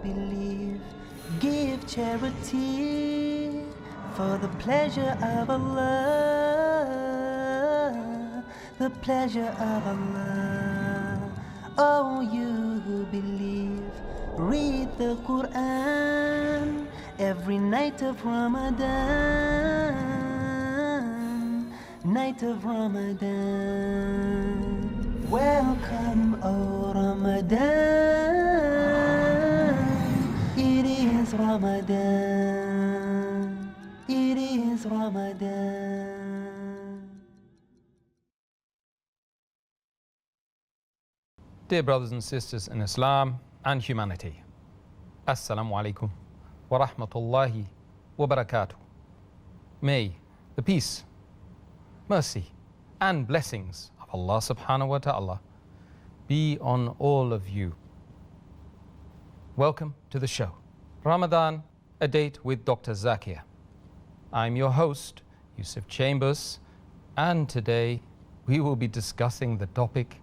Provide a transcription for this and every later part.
believe, give charity for the pleasure of Allah, the pleasure of Allah. Oh, you who believe, read the Quran every night of Ramadan, night of Ramadan. Welcome, O Ramadan. It is Ramadan. It is Ramadan. Dear brothers and sisters in Islam and humanity, Assalamu alaikum wa rahmatullahi wa barakatuh. May the peace, mercy and blessings of Allah subhanahu wa ta'ala be on all of you. Welcome to the show, Ramadan, a date with Dr. Zakir. I'm your host, Yusuf Chambers, and today we will be discussing the topic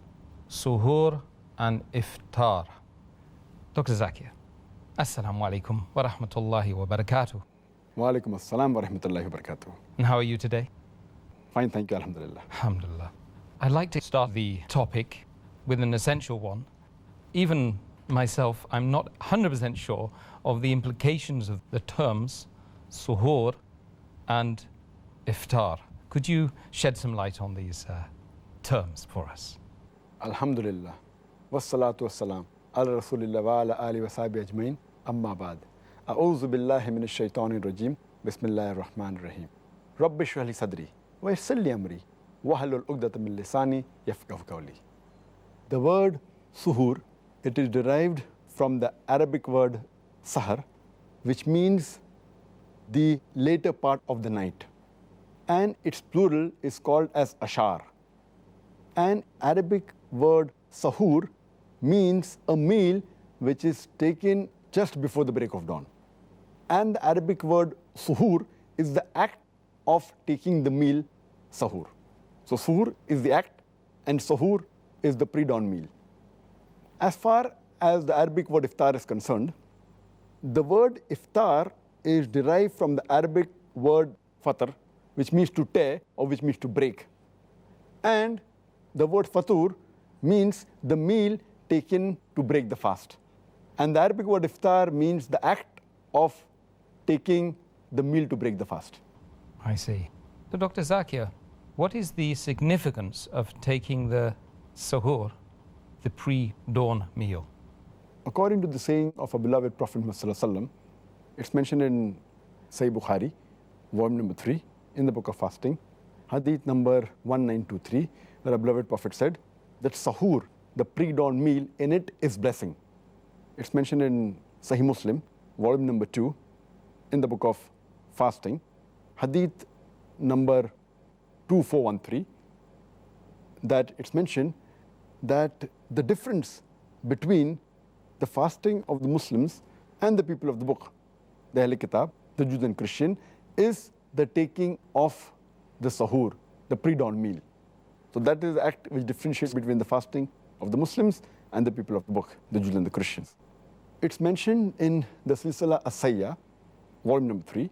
Suhoor and Iftar. Dr. Zakir, Assalamu alaikum wa rahmatullahi wa barakatuh. Wa alaikum assalam wa rahmatullahi wa barakatuh. And how are you today? Fine, thank you, alhamdulillah. Alhamdulillah. I'd like to start the topic with an essential one. Even myself, I'm not 100% sure of the implications of the terms Suhoor and Iftar. Could you shed some light on these terms for us? Alhamdulillah. Wassalatu wassalam. Ala Rasulillah wa ala alihi wa sahbihi ajmain. Amma ba'd. A'udhu billahi minash shaitanir rajim. Bismillahir rahmanir rahim. Rabbi shrah li sadri wa yassir li amri wahlul 'uqdatam min lisani yafqahu qawli. The word suhoor, it is derived from the Arabic word sahar, which means the later part of the night, and its plural is called as ashar. And Arabic word sahur means a meal which is taken just before the break of dawn. And the Arabic word suhoor is the act of taking the meal sahur. So suhoor is the act and sahur is the pre-dawn meal. As far as the Arabic word iftar is concerned, the word iftar is derived from the Arabic word fatar, which means to tear or which means to break. And the word fatur means the meal taken to break the fast. And the Arabic word iftar means the act of taking the meal to break the fast. I see. So Dr. Zakir, what is the significance of taking the suhoor, the pre-dawn meal? According to the saying of our beloved Prophet Muhammad, it's mentioned in Sahih Bukhari, volume number 3, in the book of fasting, hadith number 1923, where our beloved Prophet said that suhoor, the pre-dawn meal, in it is blessing. It's mentioned in Sahih Muslim, volume number 2, in the book of fasting, hadith number 2413, that it's mentioned that the difference between the fasting of the Muslims and the people of the book, the Ahl Kitab, the Jews and Christian, is the taking of the sahur, the pre-dawn meal. So that is the act which differentiates between the fasting of the Muslims and the people of the book, the Jews and the Christians. It's mentioned in the Silsila As-Sayyah, volume number 3,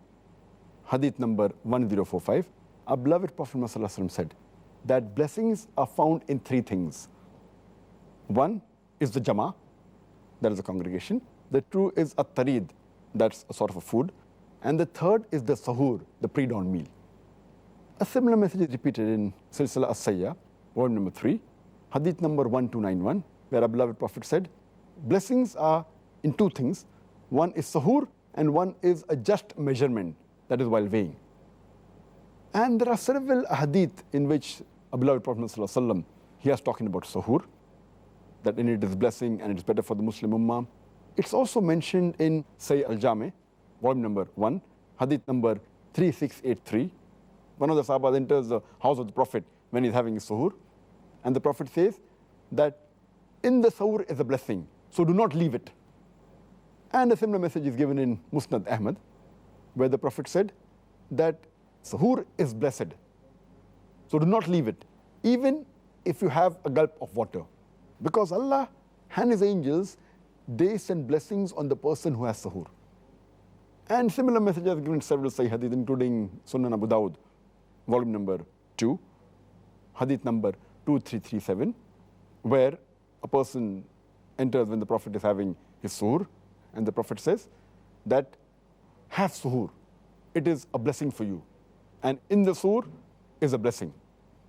hadith number 1045. Our beloved Prophet Muhammad said that blessings are found in 3 things. One is the Jama, that is a congregation. The 2 is at-tarid, that's a sort of a food. And the 3rd is the sahur, the pre-dawn meal. A similar message is repeated in Silsila As-Sayyah, volume number 3, hadith number 1291, where our beloved Prophet said, blessings are in 2 things. One is sahur and one is a just measurement, that is while weighing. And there are several hadith in which our beloved Prophet ﷺ, he has talking about sahur, that in it is blessing and it's better for the Muslim Ummah. It's also mentioned in Sahih Al-Jami, volume number 1, hadith number 3683. One of the Sahaba enters the house of the Prophet when he's having his suhoor, and the Prophet says that in the suhoor is a blessing, so do not leave it. And a similar message is given in Musnad Ahmad, where the Prophet said that suhoor is blessed, so do not leave it, even if you have a gulp of water. Because Allah and His angels, they send blessings on the person who has suhoor. And similar messages are given in several Sahih hadith, including Sunnah Abu Dawud, volume number 2, hadith number 2337, where a person enters when the Prophet is having his suhoor, and the Prophet says that have suhoor, it is a blessing for you, and in the suhoor is a blessing.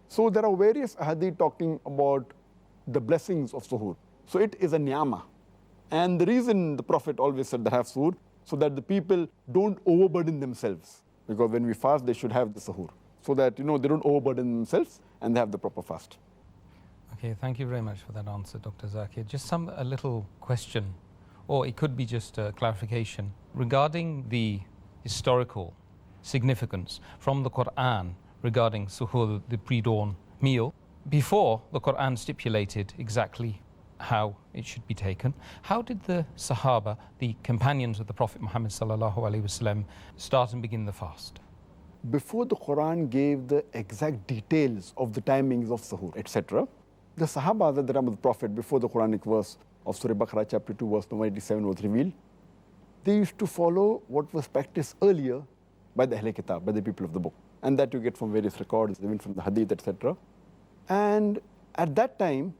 So there are various hadith talking about the blessings of suhoor. So it is a ni'mah. And the reason the Prophet always said that have suhoor, so that the people don't overburden themselves. Because when we fast, they should have the suhoor. So that, they don't overburden themselves and they have the proper fast. Okay, thank you very much for that answer, Dr. Zakir. Just a little question, or it could be just a clarification, regarding the historical significance from the Quran regarding suhoor, the pre-dawn meal. Before the Quran stipulated exactly how it should be taken, how did the Sahaba, the companions of the Prophet Muhammad sallallahu alaihi wasallam, start and begin the fast? Before the Quran gave the exact details of the timings of suhoor, etc., the Sahaba at the time of the Prophet, before the Quranic verse of Surah Baqarah chapter 2 verse number 87 was revealed, they used to follow what was practiced earlier by the Ahl Kitab, by the people of the book. And that you get from various records, even from the Hadith, etc. And at that time,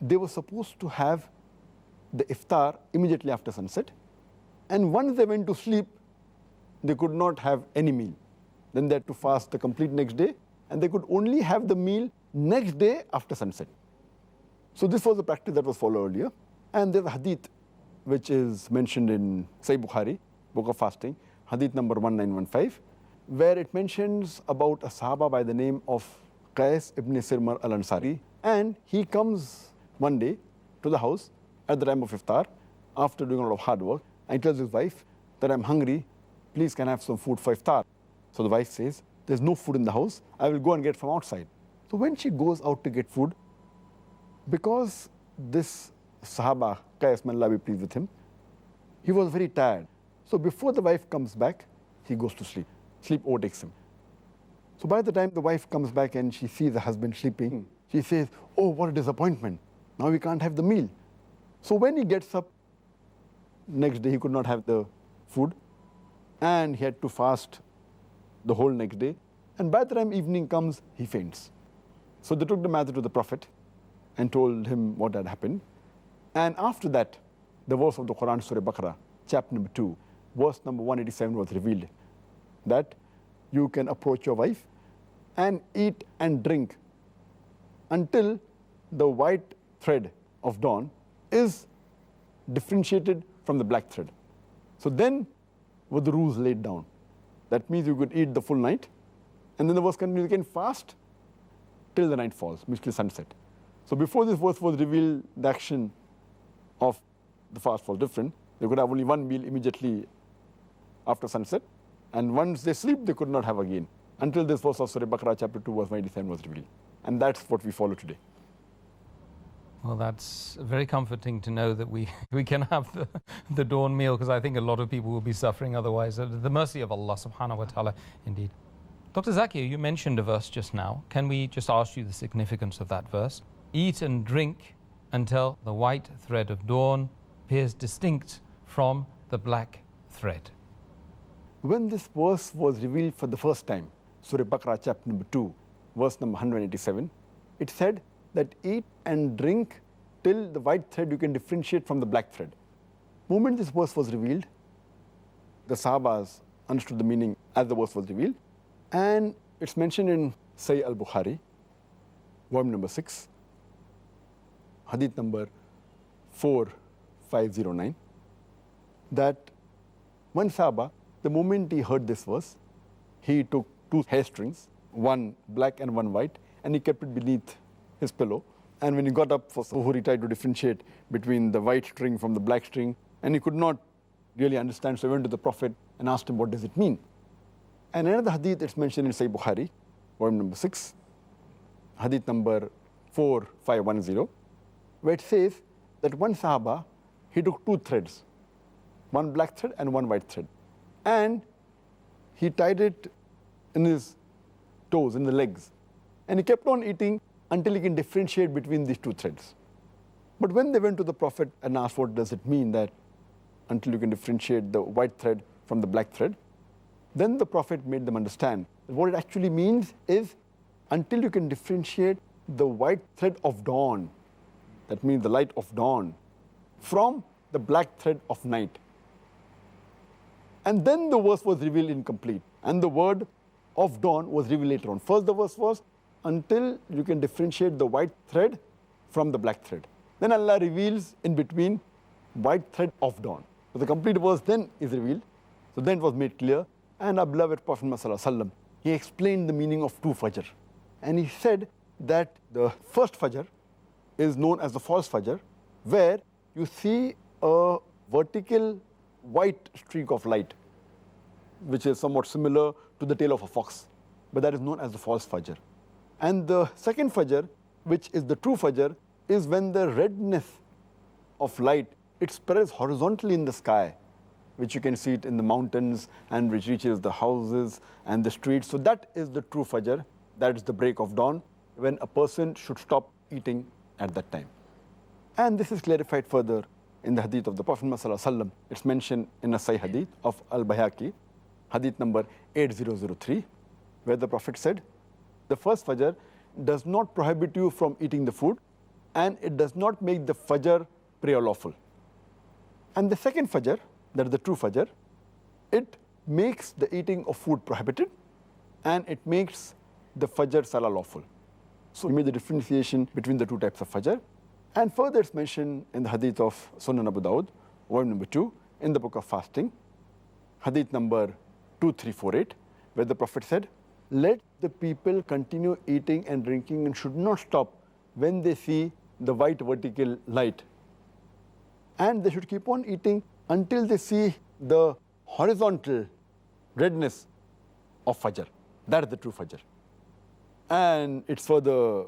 they were supposed to have the Iftar immediately after sunset. And once they went to sleep, they could not have any meal. Then they had to fast the complete next day, and they could only have the meal next day after sunset. So this was the practice that was followed earlier. And there's a hadith which is mentioned in Sahih Bukhari, Book of Fasting, hadith number 1915, where it mentions about a Sahaba by the name of Qais ibn Sirmar al-Ansari. And he comes one day to the house at the time of Iftar, after doing a lot of hard work, and he tells his wife that I'm hungry, please can I have some food for Iftar? So the wife says, there's no food in the house, I will go and get from outside. So when she goes out to get food, because this Sahaba, Qais, may Allah be pleased with him, he was very tired. So before the wife comes back, he goes to sleep. Sleep overtakes him. So by the time the wife comes back and she sees the husband sleeping, she says, oh, what a disappointment. Now we can't have the meal. So when he gets up, next day he could not have the food, and he had to fast the whole next day. And by the time evening comes, he faints. So they took the matter to the Prophet and told him what had happened. And after that, the verse of the Quran, Surah Baqarah, chapter number 2, verse number 187 was revealed, that you can approach your wife and eat and drink until the white thread of dawn is differentiated from the black thread. So then were the rules laid down. That means you could eat the full night, and then the verse continues, you can fast till the night falls, means till sunset. So before this verse was revealed, the action of the fast was different. They could have only one meal immediately after sunset, and once they sleep, they could not have again, until this verse of Surah Baqarah chapter 2 verse 97 was revealed. And that's what we follow today. Well, that's very comforting to know that we can have the dawn meal, because I think a lot of people will be suffering otherwise. The mercy of Allah subhanahu wa ta'ala, indeed. Dr. Zakir, you mentioned a verse just now. Can we just ask you the significance of that verse? Eat and drink until the white thread of dawn appears distinct from the black thread. When this verse was revealed for the first time, Surah Baqarah chapter number 2, verse number 187, it said that eat and drink till the white thread you can differentiate from the black thread. The moment this verse was revealed, the Sahabas understood the meaning as the verse was revealed, and it's mentioned in Sahih al-Bukhari, volume number 6, hadith number 4509, that one Sahaba, the moment he heard this verse, he took 2 hair strings, one black and one white, and he kept it beneath his pillow. And when he got up for suhoor, he tried to differentiate between the white string from the black string, and he could not really understand, so he went to the Prophet and asked him, what does it mean? And another hadith, it's mentioned in Sahih Bukhari, volume number 6, hadith number 4510, where it says that one Sahaba, he took 2 threads, one black thread and one white thread, and he tied it in his toes, in the legs, and he kept on eating until he can differentiate between these 2 threads. But when they went to the Prophet and asked, what does it mean that until you can differentiate the white thread from the black thread, then the Prophet made them understand that what it actually means is until you can differentiate the white thread of dawn, that means the light of dawn, from the black thread of night. And then the verse was revealed incomplete, and the word of dawn was revealed later on. First the verse was until you can differentiate the white thread from the black thread. Then Allah reveals in between white thread of dawn. So the complete verse then is revealed. So then it was made clear. And our beloved Prophet ﷺ, he explained the meaning of two fajr. And he said that the first fajr is known as the false fajr, where you see a vertical white streak of light, which is somewhat similar to the tail of a fox. But that is known as the false fajr. And the second fajr, which is the true fajr, is when the redness of light, it spreads horizontally in the sky, which you can see it in the mountains and which reaches the houses and the streets. So that is the true fajr. That is the break of dawn, when a person should stop eating at that time. And this is clarified further in the hadith of the Prophet ﷺ. It's mentioned in a Sahih hadith of Al-Bayhaqi, hadith number 8003, where the Prophet said, the first fajr does not prohibit you from eating the food, and it does not make the fajr prayer lawful. And the second fajr, that is the true fajr, it makes the eating of food prohibited, and it makes the fajr salah lawful. So he made the differentiation between the two types of fajr. And further it's mentioned in the hadith of Sunnah Abu Dawud, volume number 2, in the book of fasting, hadith number 2348, where the Prophet said, let the people continue eating and drinking and should not stop when they see the white vertical light. And they should keep on eating until they see the horizontal redness of fajr. That is the true fajr. And it's further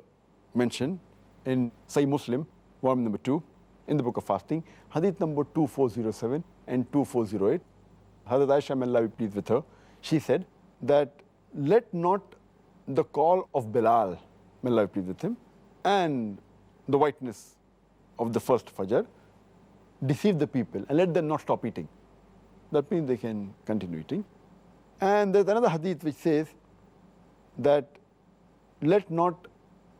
mentioned in Sahih Muslim, volume number 2, in the book of fasting, hadith number 2407 and 2408. Hazrat Aisha, may Allah be pleased with her, she said that let not the call of Bilal, may Allah be pleased with him, and the whiteness of the first fajr deceive the people, and let them not stop eating. That means they can continue eating. And there's another hadith which says that let not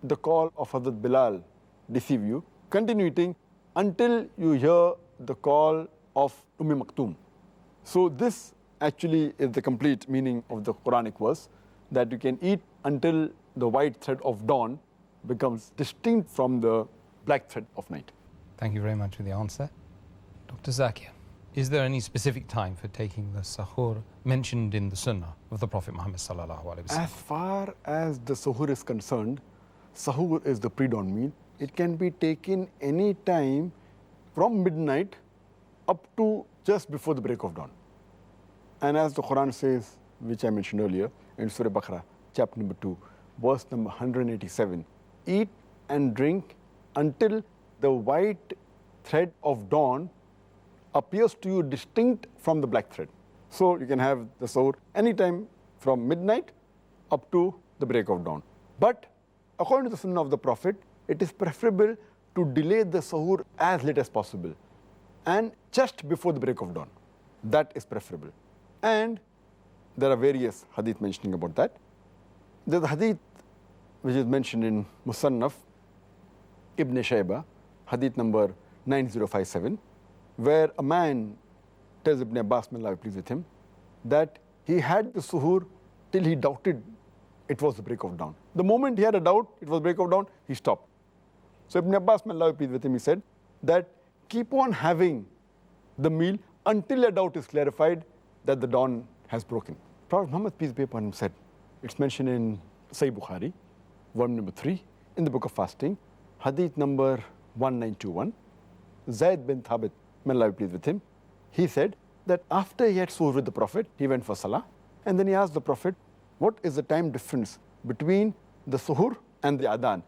the call of Hazrat Bilal deceive you. Continue eating until you hear the call of Maktoum. So this actually is the complete meaning of the Quranic verse, that you can eat until the white thread of dawn becomes distinct from the black thread of night. Thank you very much for the answer. Dr. Zakir, is there any specific time for taking the Suhoor mentioned in the Sunnah of the Prophet Muhammad sallallahu alaihi wasallam? As far as the Suhoor is concerned, Suhoor is the pre-dawn meal. It can be taken any time from midnight up to just before the break of dawn. And as the Quran says, which I mentioned earlier, in Surah Baqarah, chapter number 2, verse number 187, eat and drink until the white thread of dawn appears to you distinct from the black thread. So you can have the Suhoor anytime from midnight up to the break of dawn. But according to the Sunnah of the Prophet, it is preferable to delay the Suhoor as late as possible and just before the break of dawn. That is preferable. And there are various hadith mentioning about that. There's a hadith which is mentioned in Musannaf Ibn Shaybah, hadith number 9057, where a man tells Ibn Abbas, may Allah be pleased with him, that he had the Suhoor till he doubted it was the break of dawn. The moment he had a doubt it was break of dawn, he stopped. So Ibn Abbas, may Allah be pleased with him, he said that keep on having the meal until a doubt is clarified that the dawn has broken. Prophet Muhammad, peace be upon him, said, it's mentioned in Sahih Bukhari, volume number 3, in the book of fasting, hadith number 1921, Zayd bin Thabit, may Allah be pleased with him, he said that after he had Suhoor with the Prophet, he went for Salah, and then he asked the Prophet, what is the time difference between the Suhoor and the Adhan?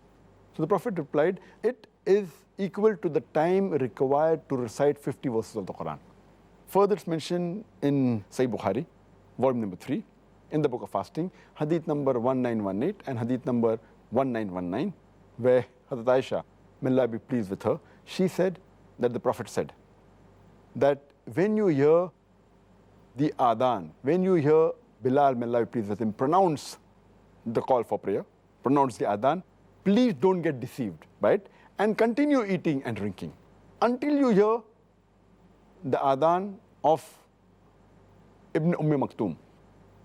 So the Prophet replied, it is equal to the time required to recite 50 verses of the Quran. Further it's mentioned in Sahih Bukhari, volume number 3, in the book of fasting, hadith number 1918 and hadith number 1919, where Hazrat Aisha, may Allah be pleased with her, she said that the Prophet said that when you hear the Adhan, when you hear Bilal, may Allah be pleased with him, pronounce the call for prayer, pronounce the Adhan, please don't get deceived by it and continue eating and drinking until you hear the Adhan of Ibn Maktoum.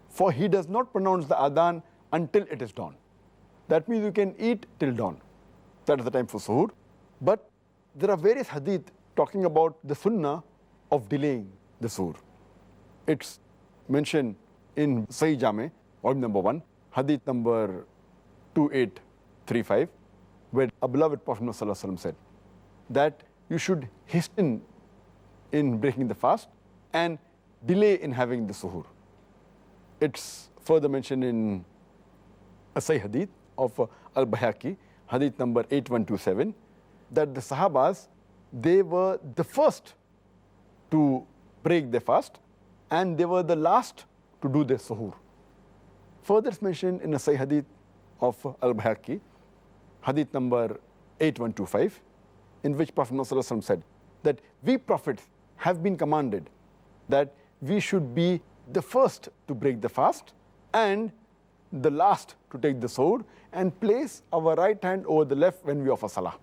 For he does not pronounce the Adhan until it is dawn. That means you can eat till dawn. That is the time for Suhoor. But there are various hadith talking about the Sunnah of delaying the Suhoor. It's mentioned in Sahih Jame, volume number 1, hadith number 2835, where a beloved Prophet ﷺ said that you should hasten in breaking the fast and delay in having the Suhoor. It's further mentioned in a Sahih hadith of Al-Bayhaqi, hadith number 8127, that the Sahabas, they were the first to break their fast and they were the last to do their Suhoor. Further it's mentioned in a Sahih hadith of Al-Bayhaqi, hadith number 8125, in which Prophet ﷺ said that we prophets have been commanded that we should be the first to break the fast and the last to take the Suhoor and place our right hand over the left when we offer salah.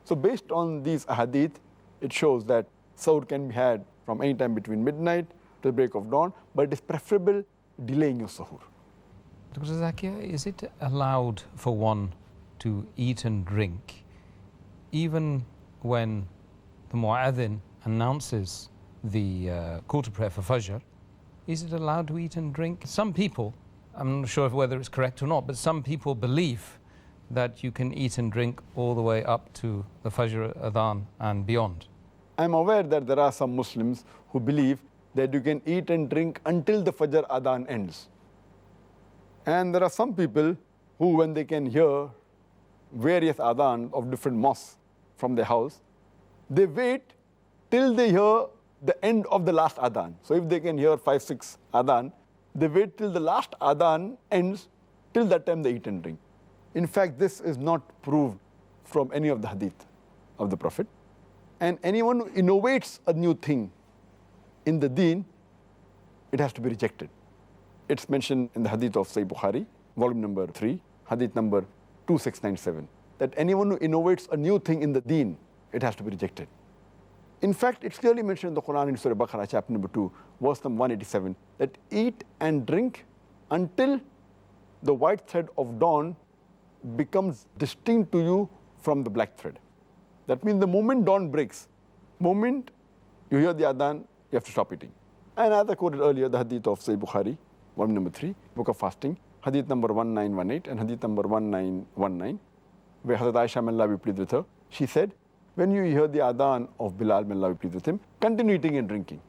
So based on these ahadith, it shows that Suhoor can be had from any time between midnight to the break of dawn, but it is preferable delaying your Suhoor. Dr. Zakir, is it allowed for one to eat and drink even when the Mu'adhin announces the call to prayer for Fajr? Is it allowed to eat and drink? Some people, I'm not sure whether it's correct or not, but some people believe that you can eat and drink all the way up to the Fajr Adhan and beyond. I'm aware that there are some Muslims who believe that you can eat and drink until the Fajr Adhan ends. And there are some people who, when they can hear various Adhan of different mosques from their house, they wait till they hear the end of the last Adhan. So if they can hear 5, 6 Adhan, they wait till the last Adhan ends, till that time they eat and drink. In fact, this is not proved from any of the hadith of the Prophet. And anyone who innovates a new thing in the deen, it has to be rejected. It's mentioned in the hadith of Sahih Bukhari, volume number 3, hadith number 2697, that anyone who innovates a new thing in the deen, it has to be rejected. In fact, it's clearly mentioned in the Quran in Surah Baqarah, chapter number 2, verse number 187, that eat and drink until the white thread of dawn becomes distinct to you from the black thread. That means the moment dawn breaks, moment you hear the Adhan, you have to stop eating. And as I quoted earlier, the hadith of Sahih Bukhari, volume number 3, book of fasting, hadith number 1918 and hadith number 1919, where Hazrat Aisha, may Allah be pleased with her, she said, when you hear the Adhan of Bilal, may Allah be pleased with him, continue eating and drinking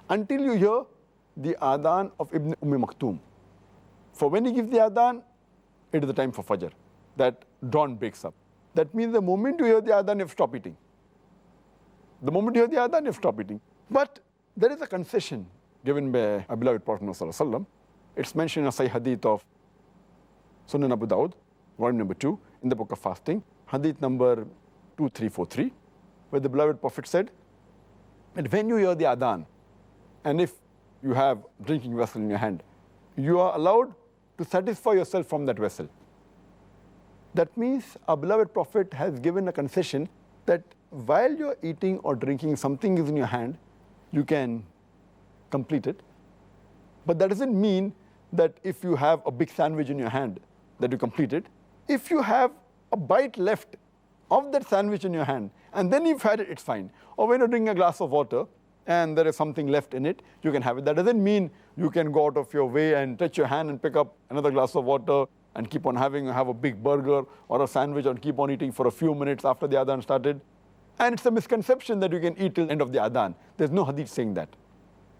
until you hear the Adhan of Ibn Maktoum. For when he gives the Adhan, it is the time for Fajr, that dawn breaks up. That means the moment you hear the Adhan, you have to stop eating. The moment you hear the Adhan, you have to stop eating. But there is a concession given by our beloved Prophet ﷺ. It's mentioned in a Sahih hadith of Sunnah Abu Dawud, volume number 2, in the book of fasting, hadith number 2343, where the beloved Prophet said that when you hear the Adhan, and if you have drinking vessel in your hand, you are allowed to satisfy yourself from that vessel. That means our beloved Prophet has given a concession that while you're eating or drinking, something is in your hand, you can complete it. But that doesn't mean that if you have a big sandwich in your hand, that you complete it. If you have a bite left of that sandwich in your hand, and then you've had it, it's fine. Or when you're drinking a glass of water, and there is something left in it, you can have it. That doesn't mean you can go out of your way and touch your hand and pick up another glass of water and keep on have a big burger or a sandwich and keep on eating for a few minutes after the Adhan started. And it's a misconception that you can eat till the end of the Adhan. There's no hadith saying that.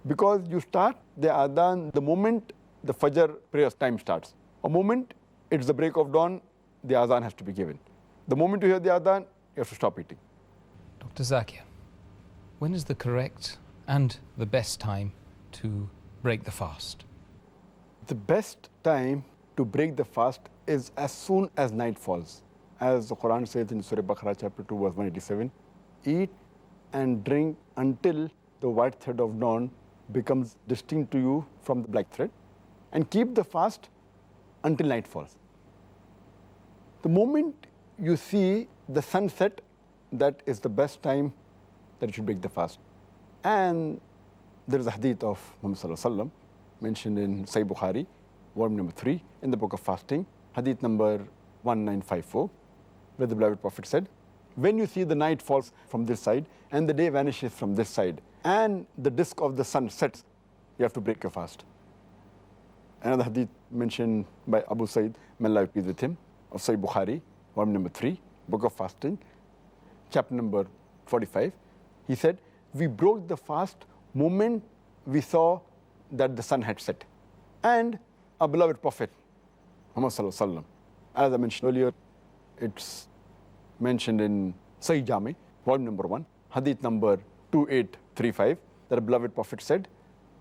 Because you start the Adhan the moment the Fajr prayer time starts. A moment it's the break of dawn, the Adhan has to be given. The moment you hear the Adhan, you have to stop eating. Dr. Zakir, when is the correct and the best time to break the fast? The best time to break the fast is as soon as night falls. As the Quran says in Surah Baqarah chapter 2 verse 187, eat and drink until the white thread of dawn becomes distinct to you from the black thread, and keep the fast until night falls. The moment you see the sunset, that is the best time that you should break the fast. And there is a hadith of Muhammad Sallallahu Alaihi Wasallam mentioned in Sahih Bukhari, volume number 3 in the book of fasting, hadith number 1954, where the beloved Prophet said, when you see the night falls from this side and the day vanishes from this side and the disk of the sun sets, you have to break your fast. Another hadith mentioned by Abu Sa'id, may Allah be pleased with him, of Sahih Bukhari, volume number 3, book of fasting, chapter number 45. He said, we broke the fast moment we saw that the sun had set. And our beloved Prophet, Muhammad Sallallahu Alaihi Wasallam, as I mentioned earlier, it's mentioned in Sahih Jami, volume number 1, hadith number 2835, that the beloved Prophet said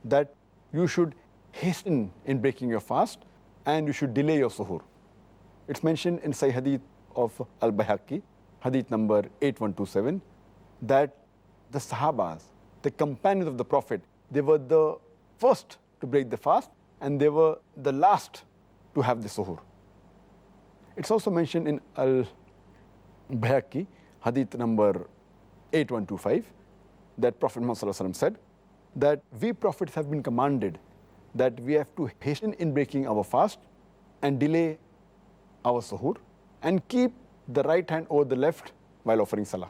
that you should hasten in breaking your fast and you should delay your suhoor. It's mentioned in Sahih Hadith of Al-Bayhaqi, hadith number 8127, that the Sahabas, the companions of the Prophet, they were the first to break the fast and they were the last to have the suhoor. It's also mentioned in Al-Bayhaqi, hadith number 8125, that Prophet Muhammad Sallallahu Alaihi Wasallam said that we prophets have been commanded that we have to hasten in breaking our fast and delay our suhoor and keep the right hand over the left while offering salah.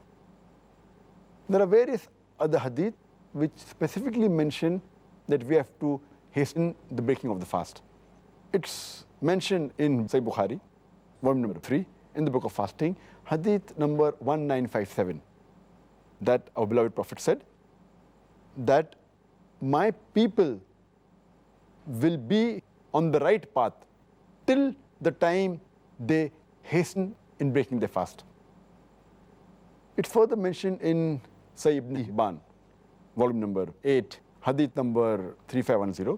There are various other hadith which specifically mention that we have to hasten the breaking of the fast. It's mentioned in Sahih Bukhari, volume number 3, in the book of fasting, hadith number 1957, that our beloved Prophet said that my people will be on the right path till the time they hasten in breaking their fast. It's further mentioned in Sahih Ibn Hibban, volume number 8, hadith number 3510,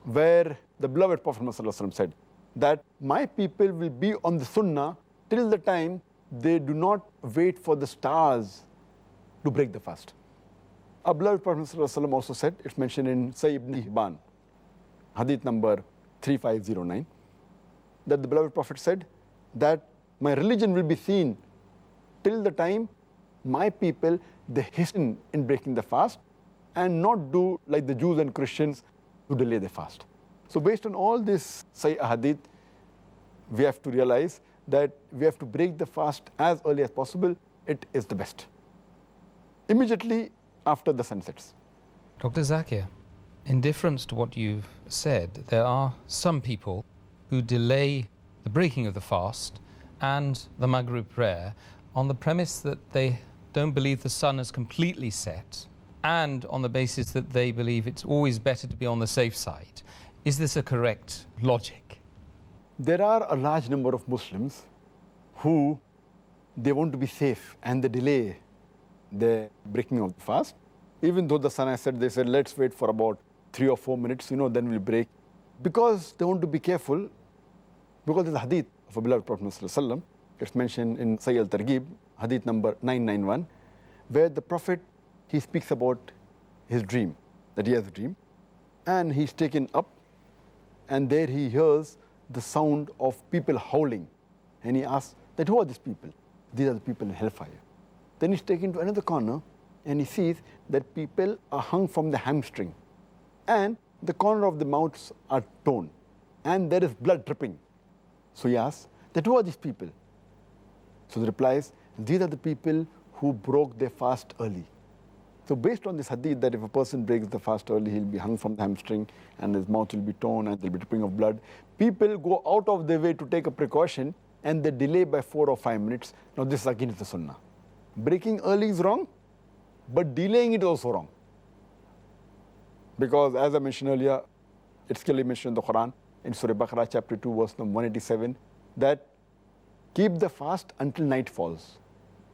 where the beloved Prophet ﷺ said that my people will be on the Sunnah till the time they do not wait for the stars to break the fast. Our beloved Prophet ﷺ also said, it's mentioned in Sahih Ibn Hibban, hadith number 3509, that the beloved Prophet said that my religion will be seen till the time my people, they hasten in breaking the fast and not do like the Jews and Christians who delay the fast. So based on all this Sahih hadith, we have to realize that we have to break the fast as early as possible. It is the best. Immediately after the sun sets. Dr. Zakir, in difference to what you've said, there are some people who delay the breaking of the fast and the Maghrib prayer on the premise that they don't believe the sun has completely set and on the basis that they believe it's always better to be on the safe side. Is this a correct logic? There are a large number of Muslims who they want to be safe and they delay the breaking of the fast. Even though the sun has set, they said, let's wait for about 3 or 4 minutes, then we'll break. Because they want to be careful, because there's a hadith of a beloved Prophet ﷺ, it's mentioned in Sahih al-Targhib, hadith number 991, where the Prophet, he speaks about his dream, that he has a dream, and he's taken up, and there he hears the sound of people howling, and he asks that who are these people? These are the people in hellfire. Then he's taken to another corner, and he sees that people are hung from the hamstring, and the corner of the mouths are torn, and there is blood dripping. So he asks that who are these people? So the replies, these are the people who broke their fast early. So based on this hadith, that if a person breaks the fast early, he'll be hung from the hamstring and his mouth will be torn and there'll be dripping of blood. People go out of their way to take a precaution and they delay by 4 or 5 minutes. Now this is against the Sunnah. Breaking early is wrong, but delaying it is also wrong. Because as I mentioned earlier, it's clearly mentioned in the Quran, in Surah Baqarah chapter 2 verse number 187, that keep the fast until night falls.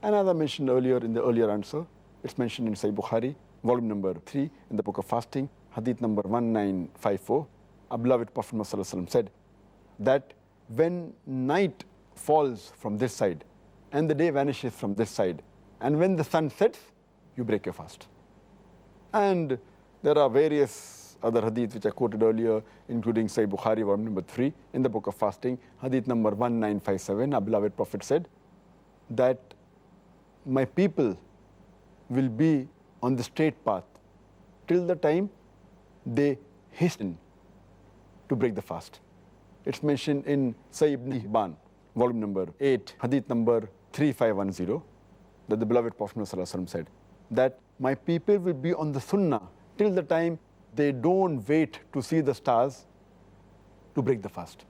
And as I mentioned earlier in the earlier answer, it's mentioned in Sahih Bukhari, volume number 3, in the book of fasting, hadith number 1954. Our beloved Prophet ﷺ said that when night falls from this side and the day vanishes from this side, And when the sun sets, you break your fast. And there are various other hadith which I quoted earlier, including Sahih Bukhari, volume number 3, in the book of fasting, hadith number 1957. Our beloved Prophet said that my people will be on the straight path till the time they hasten to break the fast. It's mentioned in Sahih Ibn Hibban, volume number 8, hadith number 3510, that the beloved Prophet ﷺ said that my people will be on the Sunnah till the time they don't wait to see the stars to break the fast.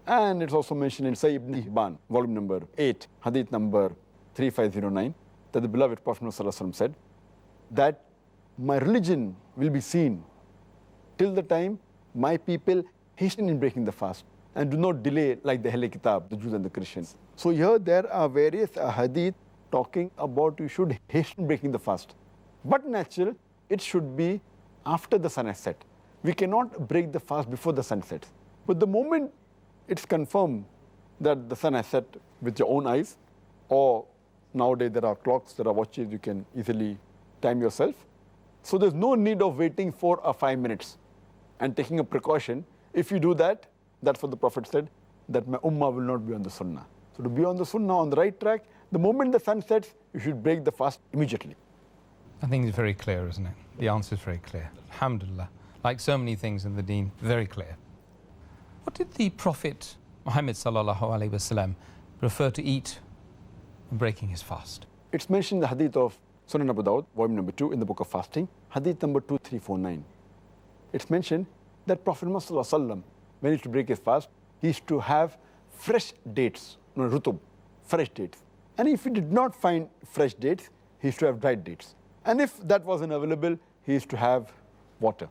And it's also mentioned in Sahih Ibn Hibban, volume number 8, hadith number 3509, that the beloved Prophet ﷺ said that my religion will be seen till the time my people hasten in breaking the fast and do not delay like the Ahl Kitab, the Jews and the Christians. So here there are various hadith talking about you should hasten breaking the fast. But natural, it should be after the sun has set. We cannot break the fast before the sun sets. But the moment it's confirmed that the sun has set with your own eyes, or nowadays there are clocks, there are watches, you can easily time yourself. So there's no need of waiting 4 or 5 minutes and taking a precaution. If you do that, that's what the Prophet said, that my ummah will not be on the sunnah. So to be on the sunnah, on the right track, the moment the sun sets, you should break the fast immediately. I think it's very clear, isn't it? The answer is very clear. Alhamdulillah. Like so many things in the deen, very clear. What did the Prophet Muhammad sallallahu alaihi wasallam prefer to eat when breaking his fast? It's mentioned in the hadith of Sunan Abu Dawud, volume number 2, in the book of fasting, hadith number 2349. It's mentioned that Prophet Muhammad sallallahu alaihi wasallam, when he used to break his fast, he used to have fresh dates, rutub, fresh dates. And if he did not find fresh dates, he used to have dried dates. And if that wasn't available, he used to have water.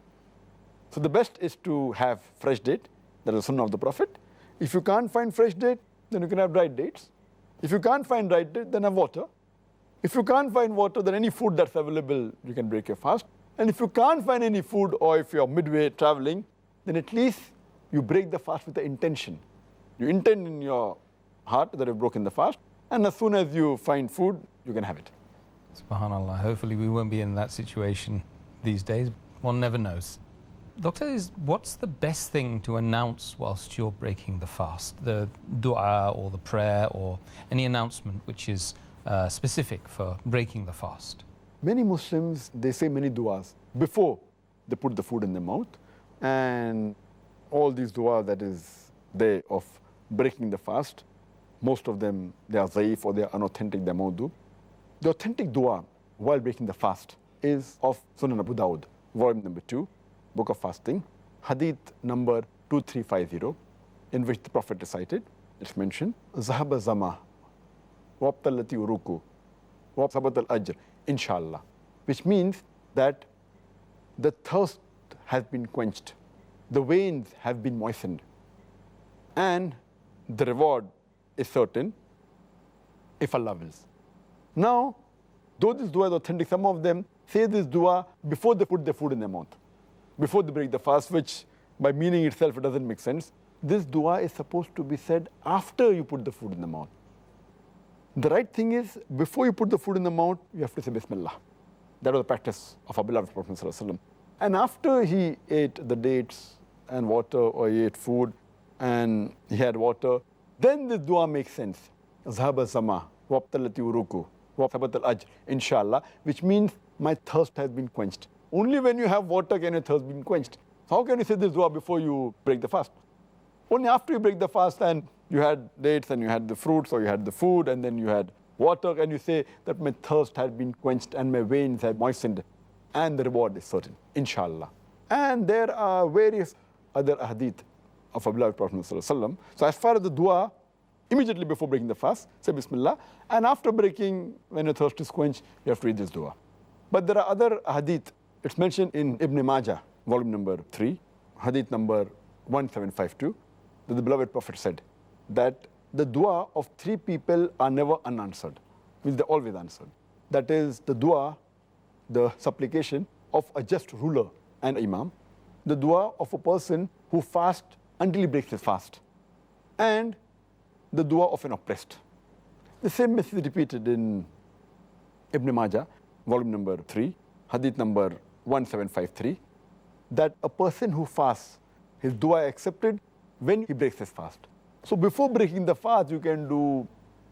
So the best is to have fresh date, that is the sunnah of the Prophet. If you can't find fresh date, then you can have dried dates. If you can't find dried date, then have water. If you can't find water, then any food that's available, you can break your fast. And if you can't find any food, or if you're midway traveling, then at least you break the fast with the intention. You intend in your heart that you've broken the fast, and as soon as you find food, you can have it. SubhanAllah. Hopefully we won't be in that situation these days. One never knows. Doctor, what's the best thing to announce whilst you're breaking the fast? The dua or the prayer or any announcement which is specific for breaking the fast? Many Muslims, they say many du'as before they put the food in their mouth. And all these du'as that is there of breaking the fast, most of them, they are zaif or they are unauthentic, they are mawdu. The authentic dua while breaking the fast is of Sunan Abu Dawud, volume number 2, book of fasting, hadith number 2350, in which the Prophet recited, it's mentioned, Zahaba Zama, Wabtalati Uruku, Wabsabat al Ajr, inshallah, which means that the thirst has been quenched, the veins have been moistened, and the reward is certain if Allah wills. Now, though this dua is authentic, some of them say this dua before they put the food in their mouth, before they break the fast, which by meaning itself it doesn't make sense. This dua is supposed to be said after you put the food in the mouth. The right thing is, before you put the food in the mouth, you have to say Bismillah. That was the practice of our beloved Prophet ﷺ. And after he ate the dates and water, or he ate food and he had water, then this dua makes sense. Zahaba Zama, Wabtalati Uruku, Wabsabat al Ajr, inshallah, which means my thirst has been quenched. Only when you have water can your thirst be quenched. So how can you say this dua before you break the fast? Only after you break the fast and you had dates and you had the fruits or you had the food and then you had water, and you say that my thirst has been quenched and my veins have moistened and the reward is certain, inshallah. And there are various other hadith of our beloved Prophet ﷺ. So as far as the dua, immediately before breaking the fast, say Bismillah. And after breaking, when your thirst is quenched, you have to read this dua. But there are other hadith. It's mentioned in Ibn Majah, volume number 3, hadith number 1752, that the beloved Prophet said that the dua of 3 people are never unanswered, means they're always answered. That is the dua, the supplication of a just ruler and imam, the dua of a person who fasts until he breaks his fast, and the dua of an oppressed. The same message is repeated in Ibn Majah, volume number 3, hadith number 1753, that a person who fasts, his dua accepted when he breaks his fast. So before breaking the fast, you can do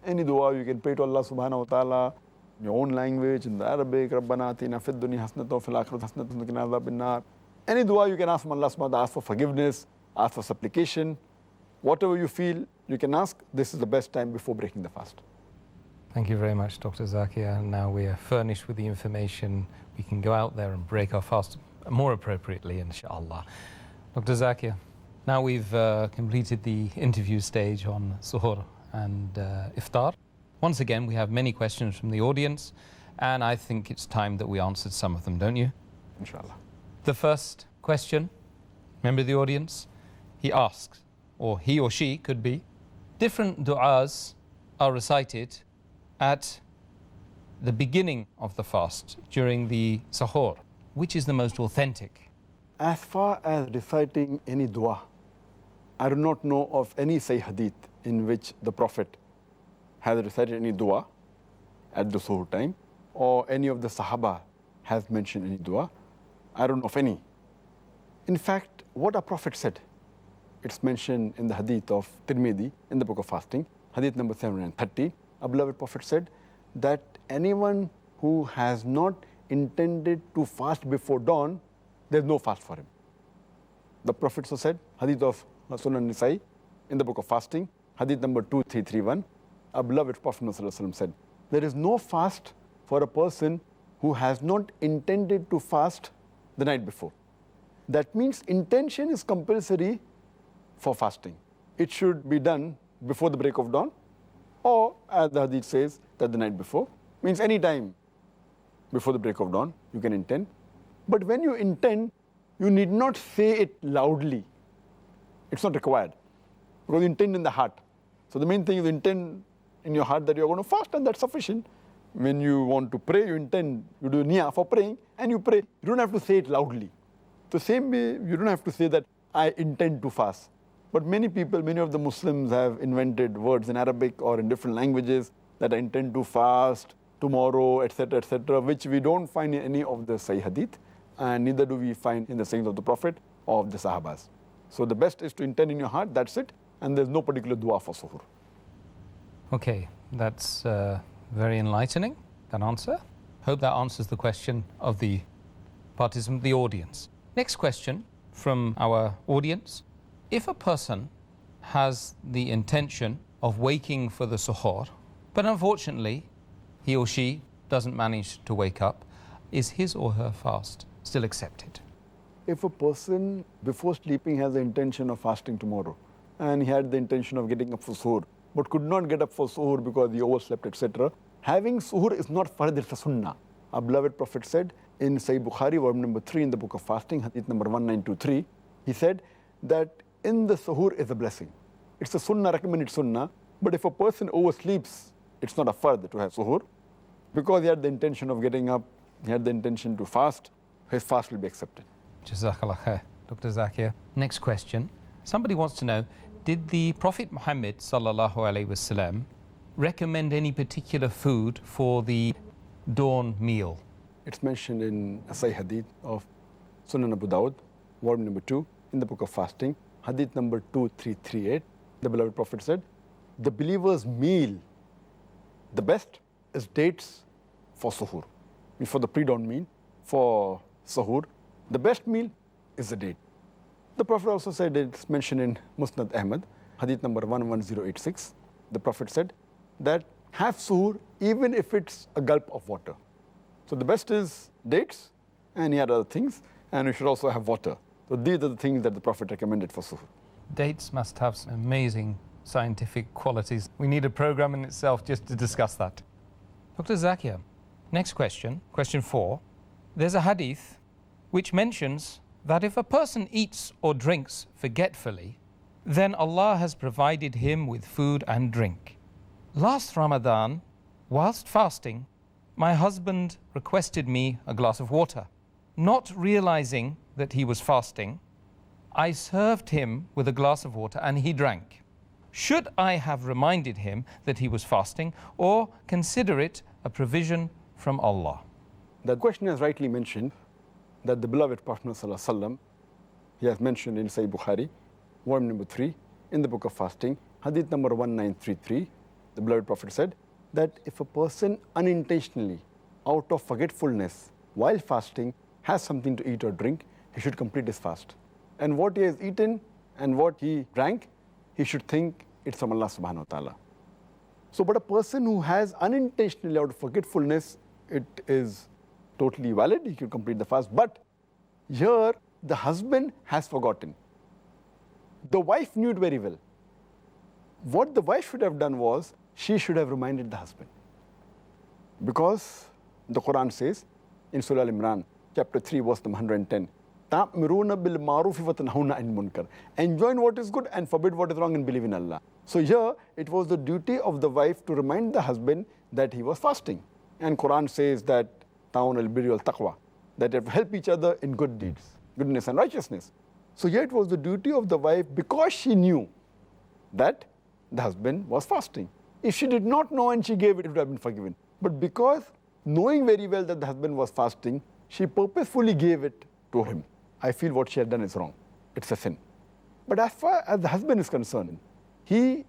any dua, you can pray to Allah subhanahu wa ta'ala in your own language, in the Arabic, Rabbana atina fid dunya hasanatan wa fil akhirati hasanatan wa qina adhaban nar. Any dua you can ask from Allah subhanahu wa ta'ala, ask for forgiveness, ask for supplication. Whatever you feel, you can ask. This is the best time before breaking the fast. Thank you very much, Dr. Zakir. Now we are furnished with the information. We can go out there and break our fast more appropriately, inshallah. Dr. Zakir, now we've completed the interview stage on Suhoor and Iftar. Once again, we have many questions from the audience, and I think it's time that we answered some of them, don't you? Inshallah. The first question, member of the audience, he asks, or he or she could be, different du'as are recited at the beginning of the fast, during the Suhoor. Which is the most authentic? As far as reciting any dua, I do not know of any Sahih hadith in which the Prophet has recited any dua at the Suhoor time, or any of the Sahaba has mentioned any dua. I don't know of any. In fact, what our Prophet said, it's mentioned in the hadith of Tirmidhi in the book of fasting, hadith number 730. Our beloved Prophet said that anyone who has not intended to fast before dawn, there's no fast for him. The Prophet so said, hadith of Sunnah Nisai in the book of fasting, hadith number 2331. Our beloved Prophet ﷺ said, there is no fast for a person who has not intended to fast the night before. That means intention is compulsory for fasting. It should be done before the break of dawn, or as the hadith says, that the night before. Means any time before the break of dawn, you can intend. But when you intend, you need not say it loudly. It's not required, because you intend in the heart. So the main thing is intend in your heart that you're going to fast, and that's sufficient. When you want to pray, you intend, you do niyyah for praying, and you pray. You don't have to say it loudly. The same way, you don't have to say that I intend to fast. But many people, many of the Muslims have invented words in Arabic or in different languages that I intend to fast tomorrow, etc., which we don't find in any of the Sahih hadith, and neither do we find in the sayings of the Prophet or of the Sahabas. So the best is to intend in your heart, that's it, and there's no particular dua for Suhoor. Okay, that's very enlightening, that answer. Hope that answers the question of the participant, the audience. Next question from our audience. If a person has the intention of waking for the Suhoor, but unfortunately he or she doesn't manage to wake up, is his or her fast still accepted? If a person before sleeping has the intention of fasting tomorrow, and he had the intention of getting up for Suhoor, but could not get up for Suhoor because he overslept, etc., having Suhoor is not fard, it's a Sunnah. Our beloved Prophet said in Sahih Bukhari, volume number 3 in the book of fasting, hadith number 1923, he said that in the Suhoor is a blessing. It's a Sunnah, recommended Sunnah, but if a person oversleeps, it's not a fard to have Suhoor, because he had the intention of getting up, he had the intention to fast, his fast will be accepted. Jazakallah khair, Dr. Zakir. Next question. Somebody wants to know, did the Prophet Muhammad sallallahu alaihi wasallam recommend any particular food for the dawn meal? It's mentioned in a Sahih hadith of Sunan Abu Dawud, volume number 2, in the book of fasting, hadith number 2338. The beloved Prophet said, the believer's meal, the best is dates for Suhoor. For the pre-dawn meal, for Suhoor, the best meal is the date. The Prophet also said, it's mentioned in Musnad Ahmad, hadith number 11086. The Prophet said that have Suhoor even if it's a gulp of water. So the best is dates, and he had other things, and we should also have water. So these are the things that the Prophet recommended for Suhoor. Dates must have some amazing scientific qualities. We need a program in itself just to discuss that. Dr. Zakir, next question, question 4. There's a hadith which mentions that if a person eats or drinks forgetfully, then Allah has provided him with food and drink. Last Ramadan, whilst fasting, my husband requested me a glass of water. Not realizing that he was fasting, I served him with a glass of water and he drank. Should I have reminded him that he was fasting, or consider it a provision from Allah? The question has rightly mentioned that the beloved Prophet ﷺ, he has mentioned in Sahih Bukhari, volume number 3, in the book of fasting, hadith number 1933, the beloved Prophet said that if a person unintentionally, out of forgetfulness, while fasting, has something to eat or drink, he should complete his fast. And what he has eaten and what he drank, he should think it's from Allah subhanahu wa ta'ala. So, but a person who has unintentionally, out of forgetfulness, it is totally valid, he can complete the fast. But here, the husband has forgotten. The wife knew it very well. What the wife should have done was, she should have reminded the husband. Because the Quran says in Surah Al-Imran, chapter 3, verse number 110, تَأْمِرُونَ بِالْمَعْرُوفِ وَتَنْهَوْنَ عَنِ الْمُنْكَرِ. Enjoin what is good and forbid what is wrong and believe in Allah. So here, it was the duty of the wife to remind the husband that he was fasting. And Quran says that ta'awun al-birri wal-taqwa, that they help each other in good deeds, goodness and righteousness. So here it was the duty of the wife, because she knew that the husband was fasting. If she did not know and she gave it, it would have been forgiven. But because knowing very well that the husband was fasting, she purposefully gave it to him. I feel what she had done is wrong. It's a sin. But as far as the husband is concerned, he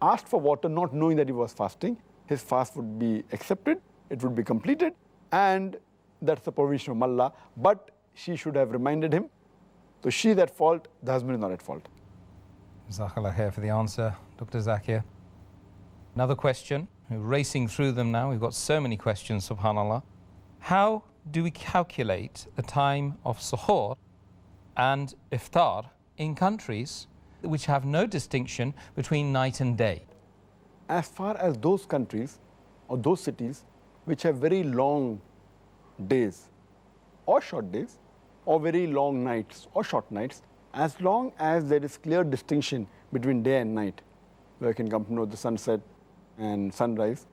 asked for water not knowing that he was fasting. His fast would be accepted, it would be completed, and that's the provision of Allah. But she should have reminded him. So she's at fault, the husband is not at fault. Jazakallah khair for the answer, Dr. Zakir. Another question, we're racing through them now. We've got so many questions, subhanAllah. How do we calculate the time of Suhoor and Iftar in countries which have no distinction between night and day? As far as those countries or those cities which have very long days or short days, or very long nights or short nights, as long as there is clear distinction between day and night, where you can come to know the sunset and sunrise,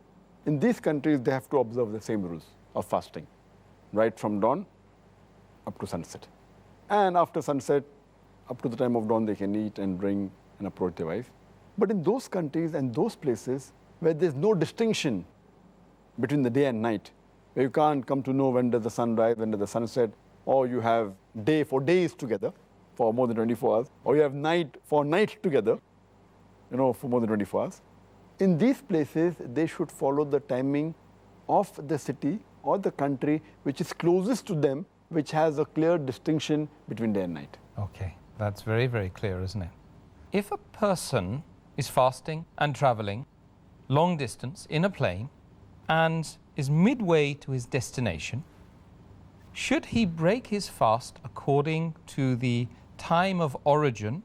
in these countries they have to observe the same rules of fasting, right from dawn up to sunset. And after sunset, up to the time of dawn, they can eat and drink and approach their wife. But in those countries and those places where there's no distinction between the day and night, where you can't come to know when does the sun rise, when does the sun set, or you have day for days together for more than 24 hours, or you have night for night together, for more than 24 hours. In these places, they should follow the timing of the city or the country which is closest to them, which has a clear distinction between day and night. Okay, that's very, very clear, isn't it? If a person is fasting and traveling long distance in a plane and is midway to his destination, should he break his fast according to the time of origin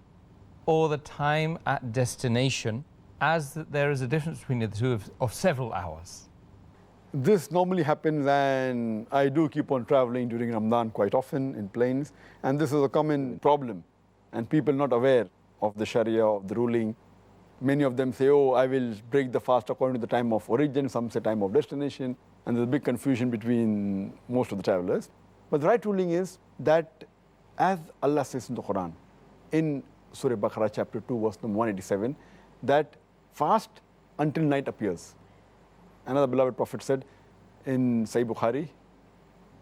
or the time at destination, as there is a difference between the two of several hours? This normally happens, and I do keep on traveling during Ramadan quite often in planes, and this is a common problem, and people not aware of the Sharia, of the ruling. Many of them say, oh, I will break the fast according to the time of origin, some say time of destination, and there's a big confusion between most of the travelers. But the right ruling is that, as Allah says in the Quran, in Surah Baqarah chapter 2, verse number 187, that fast until night appears. Another beloved Prophet said in Sahih Bukhari,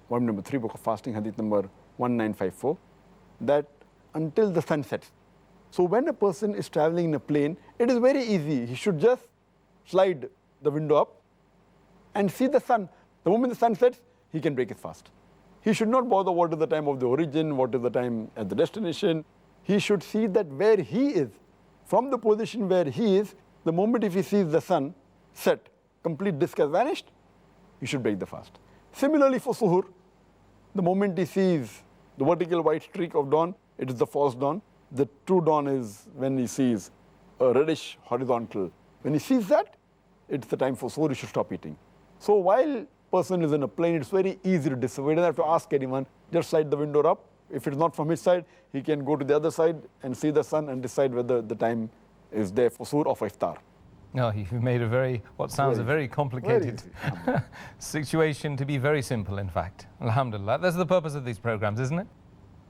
volume number 3, book of fasting, hadith number 1954, that until the sun sets. So when a person is traveling in a plane, it is very easy. He should just slide the window up and see the sun. The moment the sun sets, he can break his fast. He should not bother what is the time of the origin, what is the time at the destination. He should see that where he is, from the position where he is, the moment if he sees the sun set, complete disk has vanished, he should break the fast. Similarly for Suhoor, the moment he sees the vertical white streak of dawn, it is the false dawn. The true dawn is when he sees a reddish horizontal. When he sees that, it's the time for Suhoor, he should stop eating. So while person is in a plane, it's very easy to discover. He doesn't have to ask anyone, just slide the window up. If it's not from his side, he can go to the other side and see the sun and decide whether the time is there for Suhoor or for Iftar. No, you've made what sounds a very complicated situation to be very simple, in fact. Alhamdulillah. That's the purpose of these programs, isn't it?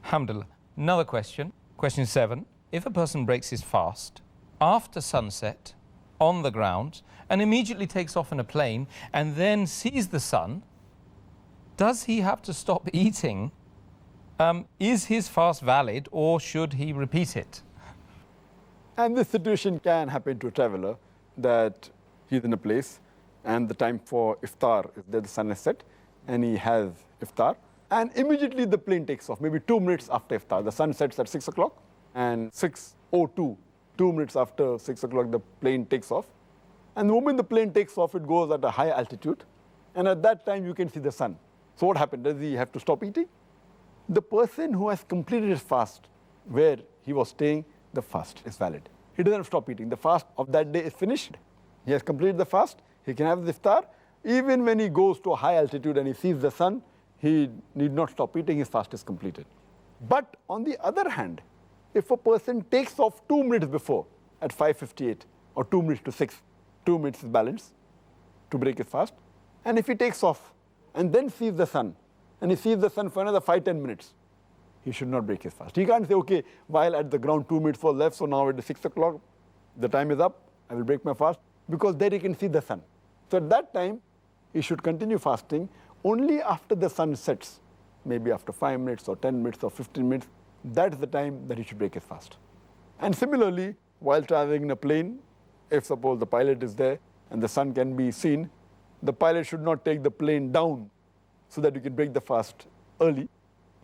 Alhamdulillah. Another question, question 7. If a person breaks his fast after sunset on the ground and immediately takes off in a plane and then sees the sun does he have to stop eating? Is his fast valid, or should he repeat it? And this situation can happen to a traveler, that he's in a place and the time for iftar is there, the sun is set, and he has iftar, and immediately the plane takes off, maybe 2 minutes after iftar. The sun sets at 6 o'clock, and 6:02, 2 minutes after 6 o'clock, the plane takes off. And the moment the plane takes off, it goes at a high altitude, and at that time you can see the sun. So what happened? Does he have to stop eating? The person who has completed his fast where he was staying, the fast is valid. He doesn't have to stop eating. The fast of that day is finished. He has completed the fast. He can have the iftar. Even when he goes to a high altitude and he sees the sun, he need not stop eating. His fast is completed. But on the other hand, if a person takes off 2 minutes before at 5:58 or 2 minutes to 6, 2 minutes is balanced to break his fast. And if he takes off and then sees the sun, and he sees the sun for another 5-10 minutes, he should not break his fast. He can't say, okay, while at the ground 2 minutes was left, so now it is 6 o'clock, the time is up, I will break my fast, because there he can see the sun. So at that time, he should continue fasting only after the sun sets, maybe after 5 minutes or 10 minutes or 15 minutes. That is the time that he should break his fast. And similarly, while traveling in a plane, if suppose the pilot is there and the sun can be seen, the pilot should not take the plane down so that you can break the fast early.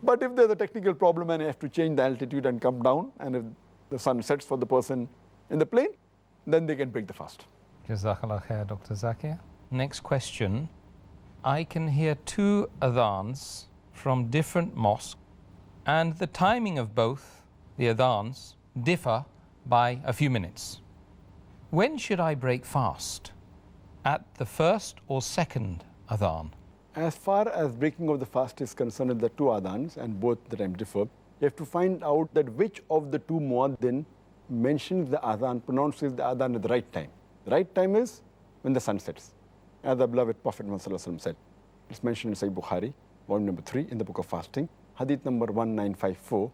But if there's a technical problem and you have to change the altitude and come down, and if the sun sets for the person in the plane, then they can break the fast. Jazakallah khair, Dr. Zakir. Next question. I can hear 2 adhans from different mosques, and the timing of both the adhans differ by a few minutes. When should I break fast? At the first or second adhan? As far as breaking of the fast is concerned, the 2 adhans, and both the time differ, you have to find out that which of the 2 muaddin mentions the adhan, pronounces the adhan at the right time. The right time is when the sun sets. As the beloved Prophet Muhammad said, it's mentioned in Sahih Bukhari, volume number 3, in the book of fasting, hadith number 1954,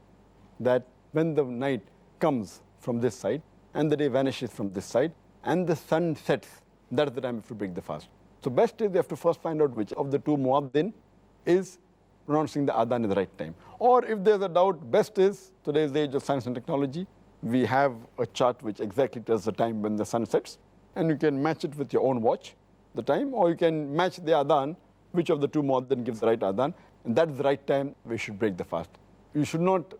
that when the night comes from this side and the day vanishes from this side and the sun sets, that's the time to break the fast. So best is you have to first find out which of the 2 muaddin is pronouncing the adhan at the right time. Or if there's a doubt, best is, today's the age of science and technology, we have a chart which exactly tells the time when the sun sets, and you can match it with your own watch, the time, or you can match the adhan, which of the 2 muaddin gives the right adhan, and that's the right time we should break the fast. You should not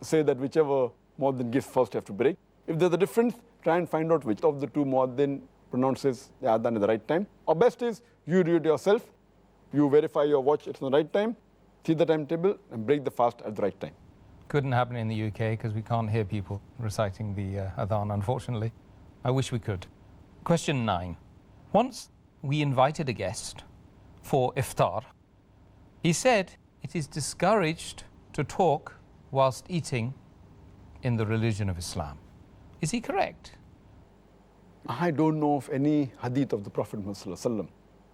say that whichever muaddin gives first you have to break. If there's a difference, try and find out which of the 2 muaddin pronounces the adhan at the right time. Or best is you do it yourself, you verify your watch it's the right time, see the timetable, and break the fast at the right time. Couldn't happen in the UK because we can't hear people reciting the adhan, unfortunately. I wish we could. Question 9. Once we invited a guest for iftar. He said it is discouraged to talk whilst eating in the religion of Islam. Is he correct? I don't know of any hadith of the Prophet Muhammad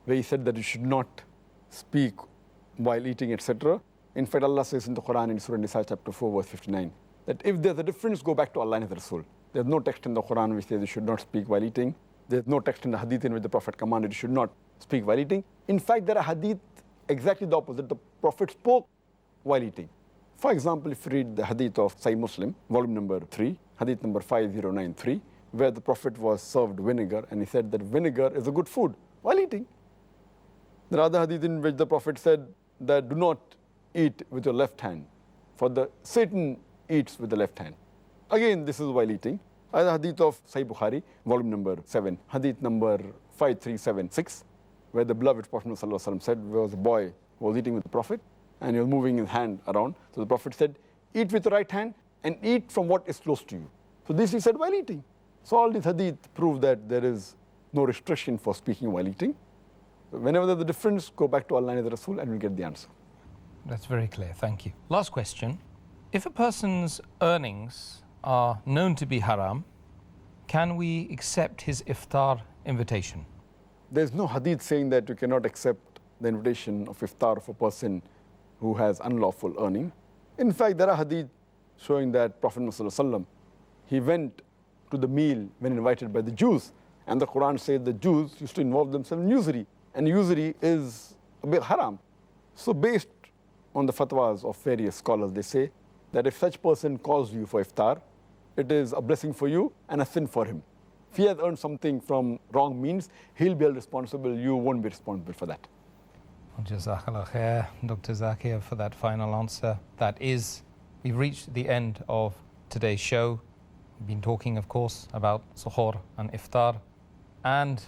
where he said that you should not speak while eating, etc. In fact, Allah says in the Quran in Surah Nisa chapter 4 verse 59 that if there's a difference, go back to Allah and His Rasul. There's no text in the Quran which says you should not speak while eating. There's no text in the hadith in which the Prophet commanded you should not speak while eating. In fact, there are hadith exactly the opposite. The Prophet spoke while eating. For example, if you read the hadith of Sahih Muslim, volume number 3, hadith number 5093, where the Prophet was served vinegar and he said that vinegar is a good food while eating. There are other hadith in which the Prophet said that do not eat with your left hand, for the Satan eats with the left hand. Again, this is while eating. Other hadith of Sahih Bukhari, volume number 7, hadith number 5376, where the beloved Prophet ﷺ said there was a boy who was eating with the Prophet and he was moving his hand around. So the Prophet said, eat with the right hand and eat from what is close to you. So this he said while eating. So all these hadith prove that there is no restriction for speaking while eating. So whenever there's a difference, go back to Allah and His Rasul and we'll get the answer. That's very clear, thank you. Last question. If a person's earnings are known to be haram, can we accept his iftar invitation? There's no hadith saying that you cannot accept the invitation of iftar of a person who has unlawful earning. In fact, there are hadith showing that Prophet Muhammad, he went to the meal when invited by the Jews, and the Quran says the Jews used to involve themselves in usury, and usury is a bit haram. So based on the fatwas of various scholars, they say that if such person calls you for iftar, it is a blessing for you and a sin for him. If he has earned something from wrong means, he'll be held responsible, you won't be responsible for that. Jazakallah khair, Dr. Zakir, for that final answer. That is, we've reached the end of today's show. We've been talking, of course, about Suhoor and Iftar. And,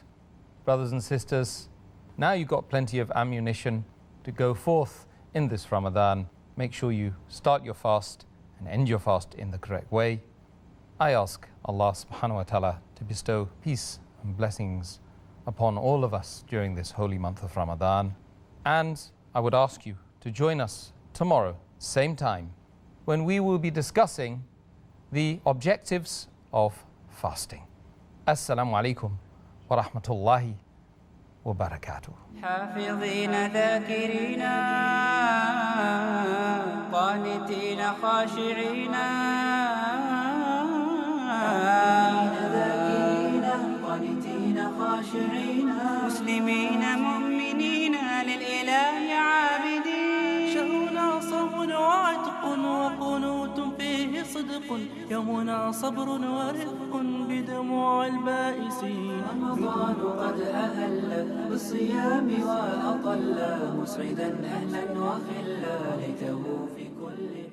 brothers and sisters, now you've got plenty of ammunition to go forth in this Ramadan. Make sure you start your fast and end your fast in the correct way. I ask Allah subhanahu wa ta'ala to bestow peace and blessings upon all of us during this holy month of Ramadan. And I would ask you to join us tomorrow, same time, when we will be discussing the objectives of fasting. Assalamu alaikum wa rahmatullahi wa barakatuh. حافظين ذاكرين قانتين خاشعين مسلمين مؤمنين للإله عابدين. شهرنا صوم وعتق وقنوت فيه صدق، يومنا صبر ورفق بدموع البائسين. رمضان قد أهل بالصيام وأطل مسعدا أهلا وخلا ليته في كل